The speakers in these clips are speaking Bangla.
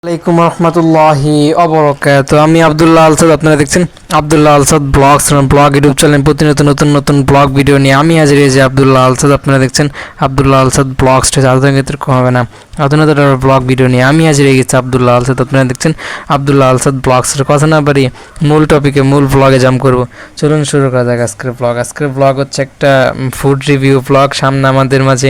আসসালামাইকুম রহমতুল্লাহি অবরকাত। আমি আব্দুল্লাহ আলসাদ, আপনারা দেখছেন আব্দুল্লাহ আলসাদ ব্লগ ইউটিউব চ্যানেল। প্রতিনিয়ত নতুন নতুন ব্লগ ভিডিও নিয়ে আমি হাজির হয়েছি আব্দুল্লাহ আলসাদ। আপনারা দেখছেন আব্দুল্লাহ আলসাদ ব্লগ স্টেজ। আধুনিক হবে না, আধুনিক ব্লগ ভিডিও নিয়ে আমি হাজির হয়ে গেছি আব্দুল্লাহ আলসাদ। আপনারা দেখছেন আব্দুল্লাহ আলসাদ ব্লগ স্টেজ। কথা না পারি মূল টপিকে, মূল ব্লগে জাম্প করবো। চলুন শুরু করা যাক আজকের ব্লগ। আজকের ব্লগ হচ্ছে একটা ফুড রিভিউ ব্লগ। সামনে আমাদের মাঝে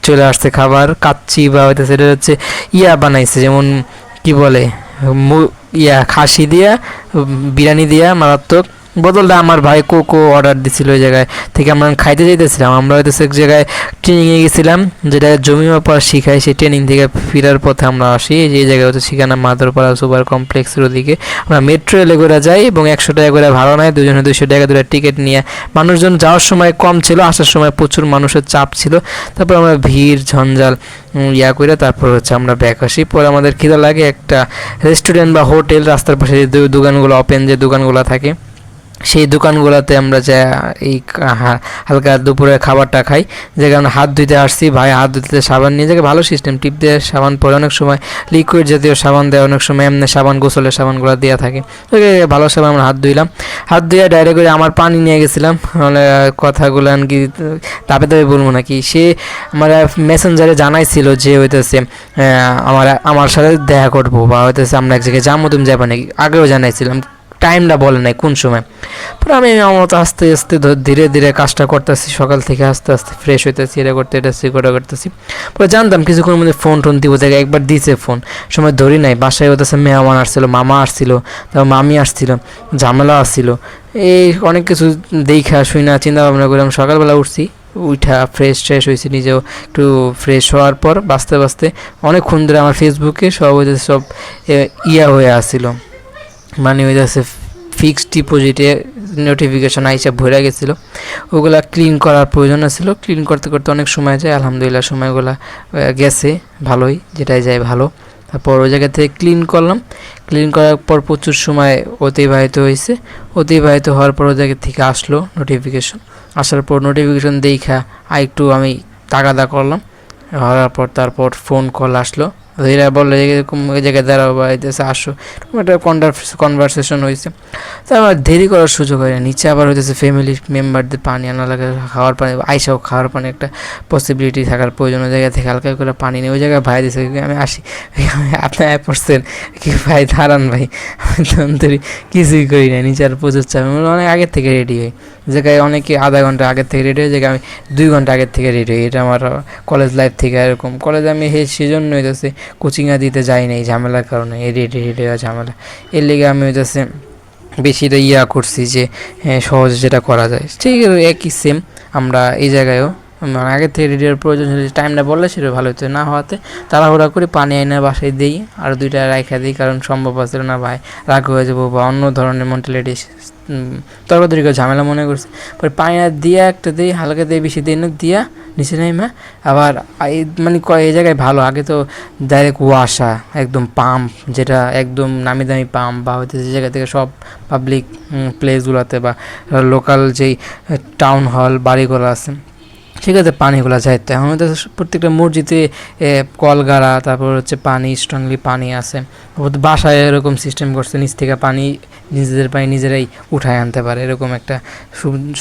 চলে আসছে খাবার, কাচ্চি বা হইতেছে এটা হচ্ছে বানাইছে, যেমন কি বলে খাসি দিয়া বিরিয়ানি দিয়া মারাত্মক। বদলটা আমার ভাই কোকো অর্ডার দিছিল, ওই জায়গায় থেকে আমরা খাইতে যাইতেছিলাম। আমরা হয়তো এক জায়গায় ট্রেনিংয়ে গেছিলাম, যেটা জমি ব্যাপার শিখাই। সেই ট্রেনিং থেকে ফেরার পথে আমরা আসি, যে জায়গায় হচ্ছে শিখানা মাদারপাড়া সুপার কমপ্লেক্সের ওদিকে আমরা মেট্রো রেলে করে যাই এবং 100 টাকা করে ভাড়া নেয়, দুজনে 200 টাকা করে টিকিট নিয়ে। মানুষজন যাওয়ার সময় কম ছিল, আসার সময় প্রচুর মানুষের চাপ ছিল। তারপর আমরা ভিড় ঝঞ্ঝাল করে তারপর হচ্ছে আমরা ব্যাক আসি। পরে আমাদের খিদা লাগে একটা রেস্টুরেন্ট বা হোটেল, রাস্তার পাশে যে দোকানগুলো ওপেন, যে দোকানগুলো থাকে সেই দোকানগুলোতে আমরা যা এই হালকা দুপুরে খাবারটা খাই। যেখানে আমরা হাত ধুইতে আসছি, ভাই হাত ধুতে সাবান নিয়ে যায়, ভালো সিস্টেম। টিপ দিয়ে সাবান পরে, অনেক সময় লিকুইড জাতীয় সাবান দেয়, অনেক সময় এমনি সাবান গোসলের সাবানগুলো দেওয়া থাকে। ভালো সাবান আমরা হাত ধুইলাম। হাত ধুয়ে ডাইরেক্ট করে আমার পানি নিয়ে গেছিলাম। মানে কথাগুলো আর কি তাপে বলবো নাকি, সে আমার মেসেঞ্জারে জানাইছিল যে হইতেছে আমার সাথে দেখা করবো বা হইতেছে আমরা এক জায়গায় যাবো, তুমি যাবে নাকি। আগেও জানাইছিলাম, টাইমটা বলে নাই কোন সময়। পরে আমি আমার আস্তে আস্তে ধীরে ধীরে কাজটা করতেছি, সকাল থেকে আস্তে আস্তে ফ্রেশ হইতেছি, এটা করতেছি। পরে জানতাম কিছুক্ষণের মধ্যে ফোন দিব জায়গায়। একবার দিয়েছে ফোন, সময় ধরি নাই। বাসায় হইতেছে মেহমান আসছিল, মামা আসছিল, তারপর মামি আসছিল, ঝামেলা আসছিল, এই অনেক কিছু দেখা শুই না চিন্তা ভাবনা করে আমি সকালবেলা উঠছি। উঠা ফ্রেশ হয়েছি, নিজেও একটু ফ্রেশ হওয়ার পর বাঁচতে অনেকক্ষণ ধরে আমার ফেসবুকে সব হইতেছে সব হয়ে আসছিল, মানে হয়ে যাচ্ছে ফিক্সড ডিপোজিটে নোটিফিকেশন আইসা ভরে গেছিলো। ওগুলা ক্লিন করার প্রয়োজন ছিল। ক্লিন করতে করতে অনেক সময় যায়, আলহামদুলিল্লাহ সময়গুলো গেছে ভালোই, যেটাই যায় ভালো। তারপর ওই জায়গা থেকে ক্লিন করলাম। ক্লিন করার পর প্রচুর সময় অতিবাহিত হয়েছে। অতিবাহিত হওয়ার পর ওই জায়গা থেকে আসলো নোটিফিকেশন। আসার পর নোটিফিকেশন দেখা একটু আমি তাগাদা করলাম। হওয়ার পর তারপর ফোন কল আসলো। এরা বললো এরকম ওই জায়গায় দাঁড়াও বা এসে আসো, একটা কনভারসেশন হয়েছে। তো আমার দেরি করার সুযোগ হয় না। নিচে আবার হইতেছে ফ্যামিলি মেম্বারদের পানি আনা লাগে, খাওয়ার পানি আইসাও খাওয়ার পানি একটা পসিবিলিটি থাকার প্রয়োজন। ওই জায়গা থেকে হালকা করে পানি নিয়ে ওই জায়গায় ভাই দিয়েছে, আমি আসি। আপনি পড়ছেন কি ভাই, দাঁড়ান ভাই, আমি কিছুই করি না। নিচে আর প্রচুর চাপ, অনেক আগের থেকে রেডি হই। জায়গায় অনেকে আধা ঘন্টা আগের থেকে রেডি হয়ে জায়গায় আমি 2 ঘন্টা আগের থেকে রেডি হই। এটা আমার কলেজ লাইফ থেকে এরকম। কলেজে আমি সেজন্য হইতেছে কোচিংয়ে দিতে যাই না এই ঝামেলার কারণে, এই রেডি হওয়া ঝামেলা। এর লেগে আমি হইতেছে বেশিটা করছি যে সহজে যেটা করা যায়। ঠিক একই সেম আমরা এই জায়গায়ও আগের থেকে রেডি হওয়ার প্রয়োজন হলে টাইমটা বললে সেটা ভালো হতো। না হওয়াতে তাড়াহুড়া করে পানি আইনা বাসায় দিই, আর 2টা রাখা দিই, কারণ সম্ভব আছে না ভাই রাগ হয়ে যাবো বা অন্য ধরনের মেন্টালিটি তরকারি ঝামেলা মনে করছে। পরে পানি দিয়া একটা দিই, হালকা দিয়ে বেশি দিই না, দিয়া নিচে নেমে আবার মানে এই জায়গায় ভালো। আগে তো ডাইরেক্ট ওয়াশা একদম পাম্প, যেটা একদম নামি দামি পাম্প বা হয়তো যে জায়গা থেকে সব পাবলিক প্লেসগুলোতে বা লোকাল যেই টাউন হল বাড়িগুলো আছে সেক্ষেত্রে পানিগুলো যাইতে। এখন তো প্রত্যেকটা মসজিদে কলগাড়া, তারপর হচ্ছে পানি স্ট্রংলি পানি আছে। বাসায় এরকম সিস্টেম করছে, নিচ থেকে পানি নিজেদের পানি নিজেরাই উঠায় আনতে পারে, এরকম একটা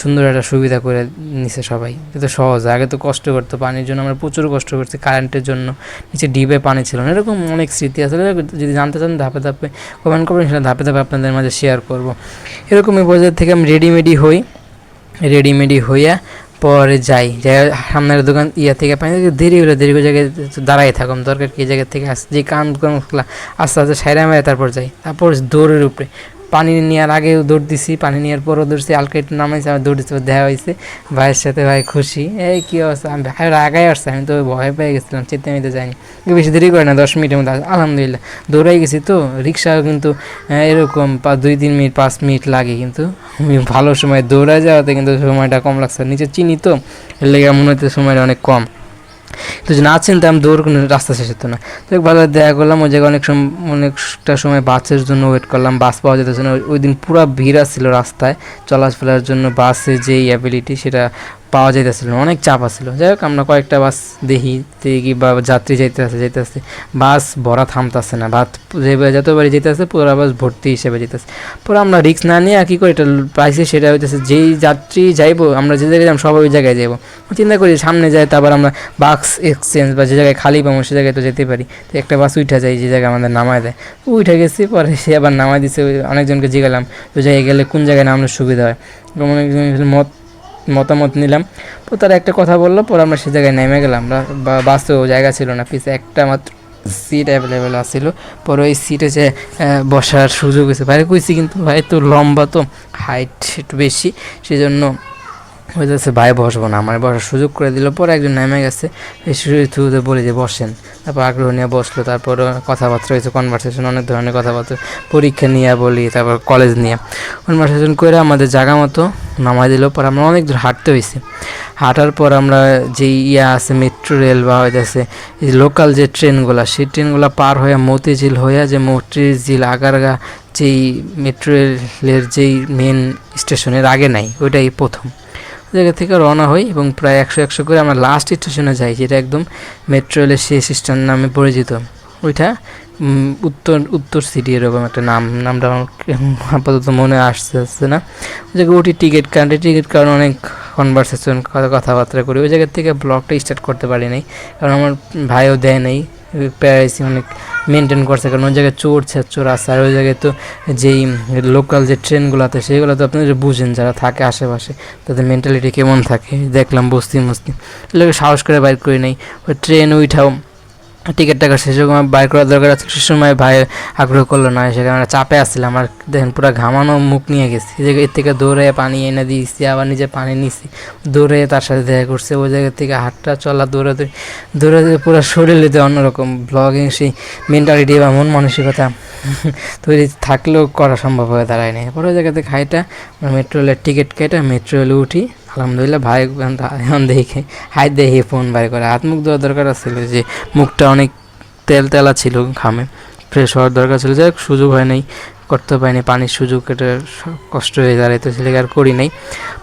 সুন্দর একটা সুবিধা করে নিছে সবাই। কিন্তু সহজ, আগে তো কষ্ট করতো পানির জন্য, আমরা প্রচুর কষ্ট করছি কারেন্টের জন্য। নিচে ডিপে পানি ছিল না, এরকম অনেক স্মৃতি আছে। যদি জানতে চান ধাপে ধাপে কমেন্ট করবেন, সেটা ধাপে ধাপে আপনাদের মাঝে শেয়ার করবো। এরকমই পর্যায়ে থেকে আমি রেডিমেডি হইয়া পরে যাই সামনের দোকান থেকে পানি দেরি করে জায়গায় দাঁড়াই থাকুন, দরকার কি জায়গা থেকে যে কান আস্তে আস্তে সাইরা মেরে তারপর যাই। তারপর দৌড়ের উপরে পানি নেওয়ার আগেও দৌড় দিছি, পানি নেওয়ার পরও দৌড়ছি, আলকা একটু নামাইছি, আমার দৌড় দিচ্ছি, দেখা হয়েছে ভাইয়ের সাথে। ভাই খুশি, এই কী অবস্থা, আমি ভাইয়ের আগায় আসছে, আমি তো ভয় পেয়ে গেছিলাম, চেতে যাইনি। বেশি দেরি করে না, 10 মিনিটের মধ্যে আলহামদুলিল্লাহ দৌড়াই গেছি। তো রিক্সাও কিন্তু এরকম 2-3 মিনিট 5 মিনিট লাগে, কিন্তু ভালো সময় দৌড়ায় যাওয়াতে কিন্তু সময়টা কম লাগছে। নিচে চিনি তো, এর লেগে মনে হচ্ছে সময়টা অনেক কম। তো না চিনতাম দৌড় কোনো রাস্তা শেষ হতো না। তো ভালো দেখা করলাম ওই জায়গায় অনেকটা সময় বাসের জন্য ওয়েট করলাম, বাস পাওয়া যেতেছে না। ওই দিন পুরো ভিড় ছিল রাস্তায় চলাফেরার জন্য, বাসে যে অ্যাবিলিটি সেটা পাওয়া যাইতেছিল না, অনেক চাপ আসছিল। যাই হোক আমরা কয়েকটা বাস দেখি বা যাত্রী যাইতেছে, বাস ভরা থামতেছে না, যতবারই যেতেছে পুরো বাস ভর্তি হিসেবে যেতেছে। পরে আমরা রিস্ক না নিয়ে কী করে এটা পাইছি, সেটা হইতেছে যেই যাত্রী যাইবো আমরা যে জায়গায় যাবো সবাই ওই জায়গায় যাবো, চিন্তা করি সামনে যায়, তারপর আমরা বাক্স এক্সচেঞ্জ বা যে জায়গায় খালি পাবো সে জায়গায় তো যেতে পারি। তো একটা বাস উঠা যায় যে জায়গায় আমাদের নামায় দেয়, উঠে গেছি। পরে সে আবার নামায় দিছে, অনেকজনকে জিজ্ঞালাম ওই জায়গায় গেলে কোন জায়গায় নামলে সুবিধা হয়, অনেকজন মতামত নিলাম। তো তারা একটা কথা বললো, পরে আমরা সে জায়গায় নেমে গেলাম। বাসেও জায়গা ছিল না, পিছে একটা মাত্র সিট অ্যাভেলেবেল আসছিল। পরে ওই সিটে যে বসার সুযোগ হয়েছে, বাইরে কইছি কিন্তু ভাই তো লম্বা, তো হাইট একটু বেশি, সেই জন্য হয়েছে ভাই বসবো না, আমার বসার সুযোগ করে দিল। পরে একজন নেমে গেছে, থ্রুতে বলে যে বসেন, তারপর আগ্রহ নিয়ে বসলো। তারপর কথাবার্তা হয়েছে, কনভারসেশন, অনেক ধরনের কথাবার্তা, পরীক্ষা নিয়ে বলি, তারপর কলেজ নিয়ে কনভারসেশন করে আমাদের জায়গা মতো নামাই দিল। পর আমরা অনেক দূর হাঁটতে হয়েছে। হাঁটার পর আমরা যেই আছে মেট্রো রেল বা হইতেছে এই লোকাল যে ট্রেনগুলো, সেই ট্রেনগুলো পার হয়ে মতিঝিল হইয়া, যে মতিঝিল আগারগা যেই মেট্রো রেলের যেই মেন স্টেশনের আগে নাই, ওইটাই প্রথম জায়গা থেকে রওনা হই এবং প্রায় 100 করে আমরা লাস্ট স্টেশনে যাই, যেটা একদম মেট্রো রেলের শেষ স্টেশন নামে পরিচিত। ওইটা উত্তর সিটি এরকম একটা নামটা আমার আপাতত মনে আসছে না। ওই জায়গায় উঠি, টিকিট কারণ অনেক কনভারসেশন কথাবার্তা করি। ওই জায়গার থেকে ব্লগটা স্টার্ট করতে পারি নাই, কারণ আমার ভাইও দেয় নাই, প্রাইসি অনেক মেনটেন করছে, কারণ ওই জায়গায় চোর আছে। আর ওই জায়গায় তো যেই লোকাল যে ট্রেনগুলোতে, সেইগুলো তো আপনারা বুঝেন যারা থাকে আশেপাশে, তাদের মেন্টালিটি কেমন থাকে, দেখলাম বস্তি এগুলোকে সাহস করে বাইর করি নাই। ওই ট্রেন উঠাও টিকিট টাকা সে সময় বাইর করার দরকার আছে, সে সময় ভাই আগ্রহ করলো না, সেখানে আমরা চাপে আসছিলাম। আর দেখেন পুরো ঘামানো মুখ নিয়ে গেছি, এর থেকে দৌড়ে পানি এনে দিয়েছি, আবার নিজে পানি নিছি, দৌড়ে তার সাথে দেখা করছে। ওই জায়গা থেকে হাতটা চলা দৌড়াতে পুরো শরীরে অন্যরকম ব্লগিং সেই মেন্টালিটি বা মন মানসিকতা তৈরি থাকলেও করা সম্ভব হয়ে দাঁড়ায় না। পরে ওই জায়গা থেকে মেট্রো রেলের টিকিট কেটে মেট্রো রেলে উঠি। আলহামদুলিল্লাহ ভাই এখন দেখে দেখে ফোন বাইর করে, হাত মুখ ধোয়ার দরকার ছিল, যে মুখটা অনেক তেলা ছিল, ঘামে ফ্রেশ হওয়ার দরকার ছিল, যাই হোক সুযোগ হয় নাই, করতে পারিনি, পানির সুযোগ, এটা কষ্ট হয়ে দাঁড়াইতো, সেটাকে আর করি নাই।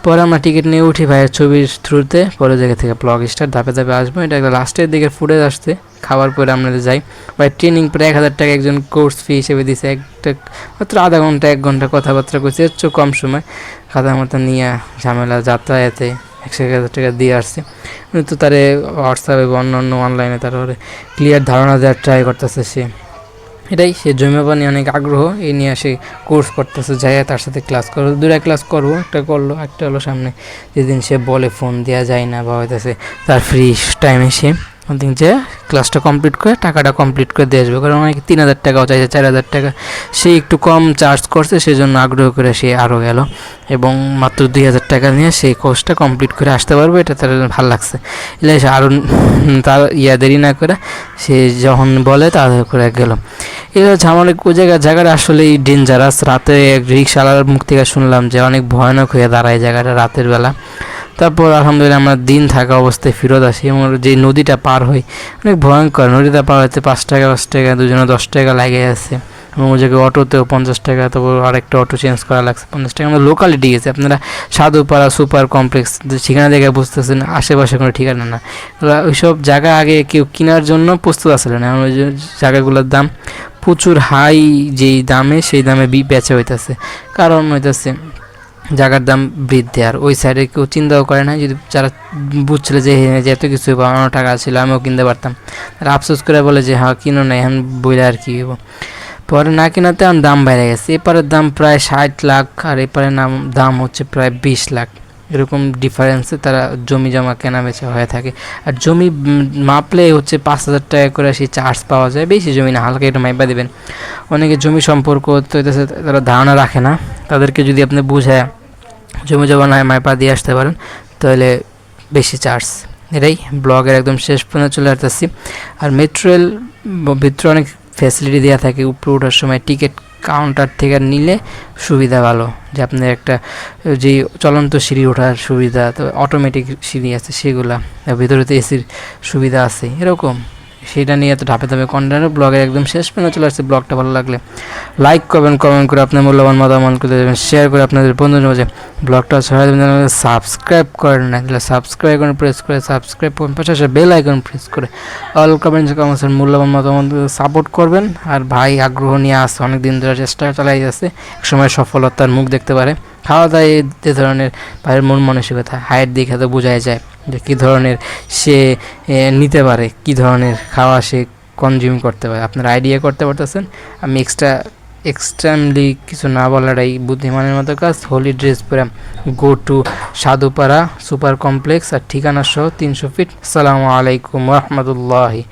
পরে আমরা টিকিট নিয়ে উঠি ভাইয়ের ছবির থ্রুতে। পরে জায়গা থেকে ব্লগ স্টার্ট, ধাপে ধাপে আসবো। এটা একটা লাস্টের দিকে ফুটেজ আসছে, খাবার পরে আমরা যাই। ভাই ট্রেনিং প্রায় 1000 টাকা একজন কোর্স ফি হিসেবে দিছে, একটা মাত্র আধা ঘন্টা 1 ঘন্টা কথাবার্তা করছে, এর চেয়ে কম সময় খাতা মতো নিয়ে ঝামেলা যাতায়াতে 1,000 টাকা দিয়ে আসছে। তো তারে হোয়াটসঅ্যাপে বা অন্য অনলাইনে তারপরে ক্লিয়ার ধারণা দেওয়ার ট্রাই করতেছে সে, এটাই সে জৈমপা নিয়ে অনেক আগ্রহ, এই নিয়ে সে কোর্স করতেছে, যাই তার সাথে ক্লাস করবো, 2টা ক্লাস করবো, একটা করলো, একটা হলো সামনে যেদিন সে বলে ফোন দেওয়া যায় না বা হইতেছে তার ফ্রি টাইমে সে যে ক্লাসটা কমপ্লিট করে টাকাটা কমপ্লিট করে দিয়ে আসবে, কারণ অনেকে 3,000 টাকাও চাইছে, 4,000 টাকা, সে একটু কম চার্জ করছে, সেজন্য আগ্রহ করে সে আরও গেল এবং মাত্র 2,000 টাকা নিয়ে সেই কোর্সটা কমপ্লিট করে আসতে পারবে, এটা তার ভালো লাগছে। এলে সে আরও তার দেরি না করে সে যখন বলে তাদের করে গেল। এটা হচ্ছে আমার ওই জায়গাটা আসলেই ডেঞ্জারাস। রাতে রিক্সাওয়ালার মুখ থেকে শুনলাম যে অনেক ভয়ানক হয়ে দাঁড়ায় জায়গাটা রাতের বেলা। তারপর আলহামদুলিল্লাহ আমরা দিন থাকা অবস্থায় ফেরত আসি এবং যে নদীটা পার হই অনেক ভয়ঙ্কর, নদীটা পার হতে 5 টাকা দুজনে 10 টাকা লাগে আছে এবং ওই জায়গায় অটোতেও 50 টাকা, তারপর আরেকটা অটো চেঞ্জ করা লাগছে 50 টাকা। আমরা লোকালিটি গেছি, আপনারা সাধুপাড়া সুপার কমপ্লেক্স সেখানে জায়গায় বুঝতেছেন, আশেপাশে কোনো ঠিকানা না, ওইসব জায়গা আগে কেউ কেনার জন্য প্রস্তুত আসলে না, ওই জায়গাগুলোর দাম প্রচুর হাই, যেই দামে সেই দামে বেচা হইতেছে, কারণ হইতেছে জায়গার দাম বৃদ্ধি। আর ওই সাইডে কেউ চিন্তাও করে না, যদি যারা বুঝছিল যে এত কিছু বানানো টাকা ছিল আমিও কিনতে পারতাম, তারা আফসোস করে বলে যে হ্যাঁ কিনো না, এখন বইলে আর কি হইব। পরে না কেনাতে এখন দাম বেড়ে গেছে, এপারের দাম প্রায় 60 লাখ আর এপারের দাম হচ্ছে প্রায় 20 লাখ, এরকম ডিফারেন্সে তারা জমি জমা কেনা বেচা হয়ে থাকে। আর জমি মাপলে হচ্ছে 5,000 টাকা করে সেই চার্জ পাওয়া যায়, বেশি জমি না, হালকা একটু মাইপা দেবেন। অনেকে জমি সম্পর্ক তো তারা ধারণা রাখে না, তাদেরকে যদি আপনি বুঝায় জমি জমা নয় মাইপা দিয়ে আসতে পারেন তাহলে বেশি চার্জ। এটাই ব্লগের একদম শেষ পর্যন্ত চলে আসতেছি। আর মেট্রো রেল ভিতরে অনেক ফ্যাসিলিটি দেওয়া থাকে, উপরে ওঠার সময় টিকিট কাউন্টার থেকে নিলে সুবিধা ভালো, যে আপনার একটা যেই চলন্ত সিঁড়ি ওঠার সুবিধা, তো অটোমেটিক সিঁড়ি আছে সেগুলা, ভিতরে তো এসির সুবিধা আছে, এরকম সেটা নিয়ে তো ধাপে ধাপে কন্টেন্ট ব্লগের একদম শেষ পর্যন্ত চলে আসছে। ব্লগটা ভালো লাগলে লাইক করবেন, কমেন্ট করে আপনার মূল্যবান মতামত করে দেবেন, শেয়ার করে আপনাদের বন্ধুদের মাঝে ব্লগটা ছড়িয়ে দেবেন। সাবস্ক্রাইব করেন না তাহলে সাবস্ক্রাইব আইকন প্রেস করে সাবস্ক্রাইব করুন, পাশাপাশি বেল আইকন প্রেস করে অল কমেন্টসের মূল্যবান মতামত সাপোর্ট করবেন। আর ভাই আগ্রহ নিয়ে আসছে, অনেক দিন ধরে চেষ্টা চালাই যাচ্ছে, একসময় সফলতার মুখ দেখতে পারে। খাওয়া দাওয়া যে ধরনের ভাইয়ের মন মানসিকতা হাইট দেখে তো বোঝাই যায় যে কী ধরনের সে নিতে পারে, কী ধরনের খাওয়া সে কনজিউম করতে পারে। আপনারা আইডিয়া করতে পারতেছেন। আমি এক্সট্রিমলি কিছু না বলাটাই বুদ্ধিমানের মতো কাজ। হোলি ড্রেস পরে go to Sadhupara super complex আর ঠিকানা সহ 300 ফিট। আসসালামু আলাইকুম রহমতুল্লাহি।